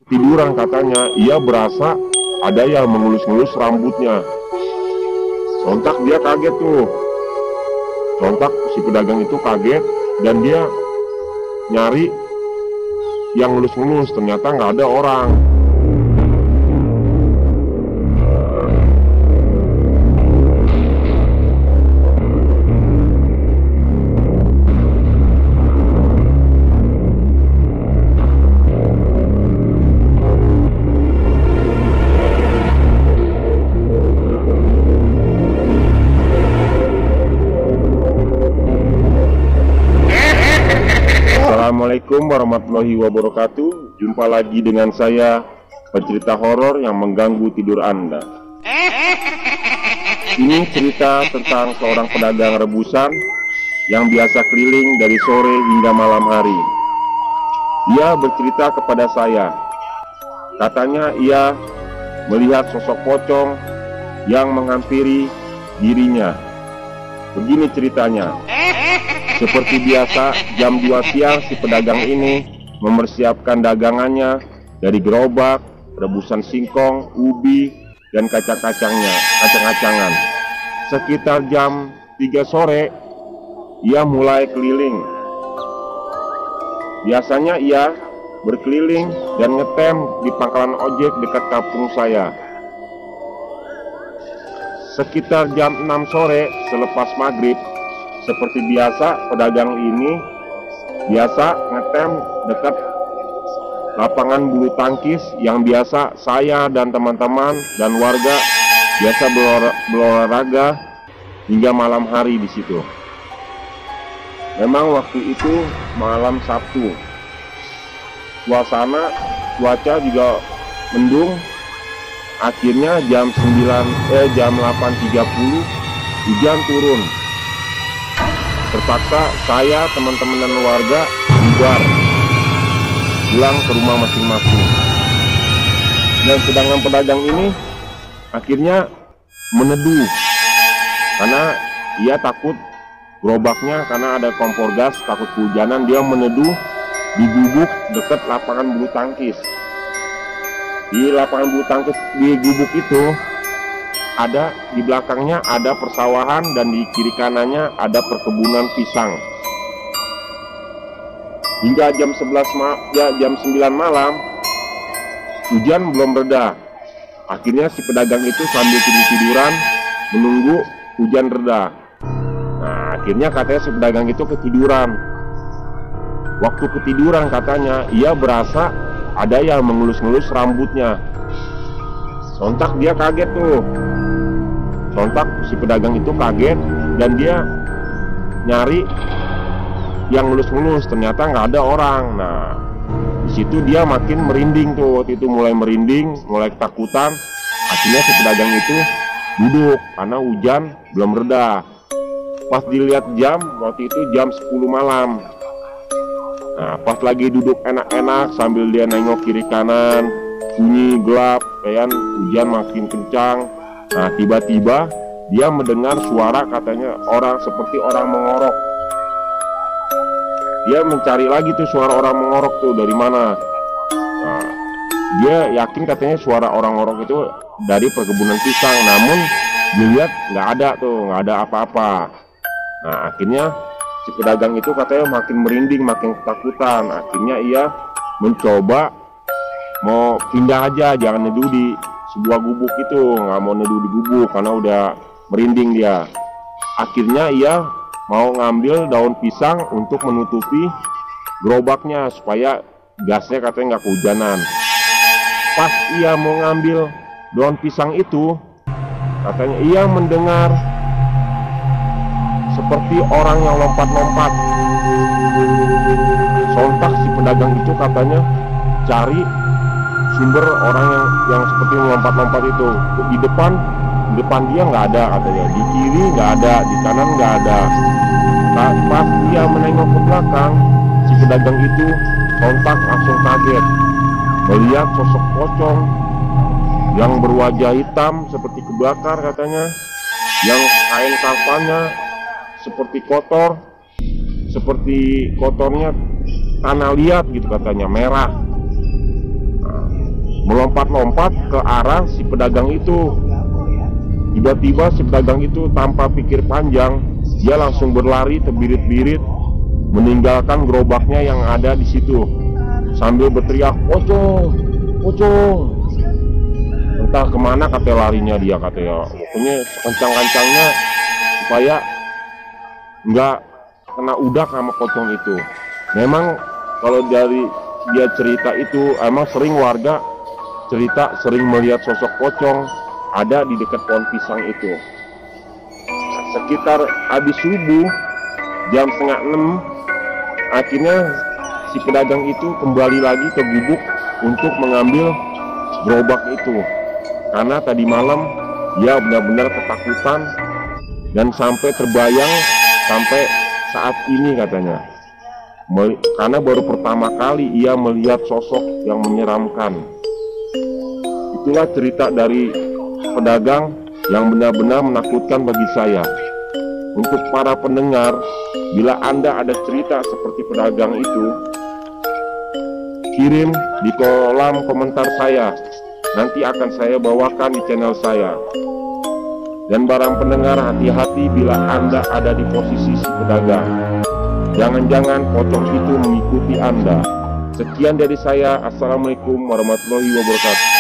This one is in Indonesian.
tiduran katanya, ia berasa ada yang mengelus-ngelus rambutnya. Sontak dia kaget tuh. Sontak si pedagang itu kaget dan dia nyari yang ngelus-ngelus, ternyata nggak ada orang. Assalamualaikum warahmatullahi wabarakatuh. Jumpa lagi dengan saya, pencerita horor yang mengganggu tidur Anda. Ini cerita tentang seorang pedagang rebusan yang biasa keliling dari sore hingga malam hari. Ia bercerita kepada saya. Katanya ia melihat sosok pocong yang menghampiri dirinya. Begini ceritanya. Seperti biasa, jam 2 siang si pedagang ini mempersiapkan dagangannya dari gerobak, rebusan singkong, ubi, dan kacang-kacangan. Sekitar jam 3 sore, ia mulai keliling. Biasanya ia berkeliling dan ngetem di pangkalan ojek dekat kampung saya. Sekitar jam 6 sore selepas maghrib, seperti biasa, pedagang ini biasa ngetem dekat lapangan bulu tangkis yang biasa saya dan teman-teman dan warga biasa berolahraga hingga malam hari di situ. Memang waktu itu malam Sabtu. Cuaca juga mendung. Akhirnya jam 8.30 hujan turun. Terpaksa saya, teman-teman dan warga bubar pulang ke rumah masing-masing. Dan sedangkan pedagang ini akhirnya meneduh karena ia takut gerobaknya, karena ada kompor gas, takut kehujanan. Dia meneduh di gubuk dekat lapangan bulu tangkis. Di lapangan bulu tangkis di gubuk itu ada, di belakangnya ada persawahan dan di kiri kanannya ada perkebunan pisang. Hingga jam 9 malam hujan belum reda. Akhirnya si pedagang itu sambil tiduran menunggu hujan reda. Nah, akhirnya katanya si pedagang itu ketiduran. Waktu ketiduran katanya ia berasa ada yang mengelus-ngelus rambutnya. Sontak dia kaget tuh. Sontak si pedagang itu kaget dan dia nyari yang ngelus-ngelus, ternyata nggak ada orang. Nah, di situ dia makin merinding tuh. Waktu itu mulai merinding, mulai ketakutan. Akhirnya si pedagang itu duduk karena hujan belum reda. Pas dilihat jam, waktu itu jam 10 malam. Nah, pas lagi duduk enak-enak sambil dia nengok kiri kanan, sunyi gelap, kayak hujan makin kencang. Nah, tiba-tiba dia mendengar suara, katanya seperti orang mengorok. Dia mencari lagi tuh suara orang mengorok tuh dari mana. Nah, dia yakin katanya suara orang ngorok itu dari perkebunan pisang, namun dilihat nggak ada tuh, nggak ada apa-apa. Nah, akhirnya si pedagang itu katanya makin merinding, makin ketakutan. Akhirnya ia mencoba mau pindah aja, jangan neduh di sebuah gubuk itu, nggak mau neduh di gubuk karena udah merinding dia. Akhirnya ia mau ngambil daun pisang untuk menutupi gerobaknya supaya gasnya katanya nggak kehujanan. Pas ia mau ngambil daun pisang itu, katanya ia mendengar seperti orang yang lompat-lompat. Sontak si pedagang itu katanya cari sumber orang yang seperti melompat-lompat itu. Di depan dia nggak ada katanya, di kiri nggak ada, di kanan nggak ada. Nah, pas dia menengok ke belakang, si pedagang itu sontak langsung kaget melihat sosok pocong yang berwajah hitam seperti kebakar katanya, yang kain kafannya seperti kotor, seperti kotornya tanah liat gitu katanya, merah. Nah, lompat-lompat ke arah si pedagang itu. Tiba-tiba si pedagang itu tanpa pikir panjang, dia langsung berlari terbirit-birit, meninggalkan gerobaknya yang ada di situ sambil berteriak, "Pocong, pocong!" Entah kemana katanya larinya dia, katanya pokoknya sekencang-kencangnya supaya nggak kena udak sama pocong itu. Memang kalau dari dia cerita itu, emang sering warga cerita sering melihat sosok pocong ada di dekat pohon pisang itu. Sekitar habis subuh jam 5:30, akhirnya si pedagang itu kembali lagi ke gubuk untuk mengambil gerobak itu, karena tadi malam dia benar-benar ketakutan dan sampai terbayang sampai saat ini katanya, karena baru pertama kali ia melihat sosok yang menyeramkan. Itulah cerita dari pedagang yang benar-benar menakutkan bagi saya. Untuk para pendengar, bila Anda ada cerita seperti pedagang itu, kirim di kolom komentar saya. Nanti akan saya bawakan di channel saya. Dan barang pendengar, hati-hati bila Anda ada di posisi si pedagang. Jangan-jangan pocong itu mengikuti Anda. Sekian dari saya. Assalamualaikum warahmatullahi wabarakatuh.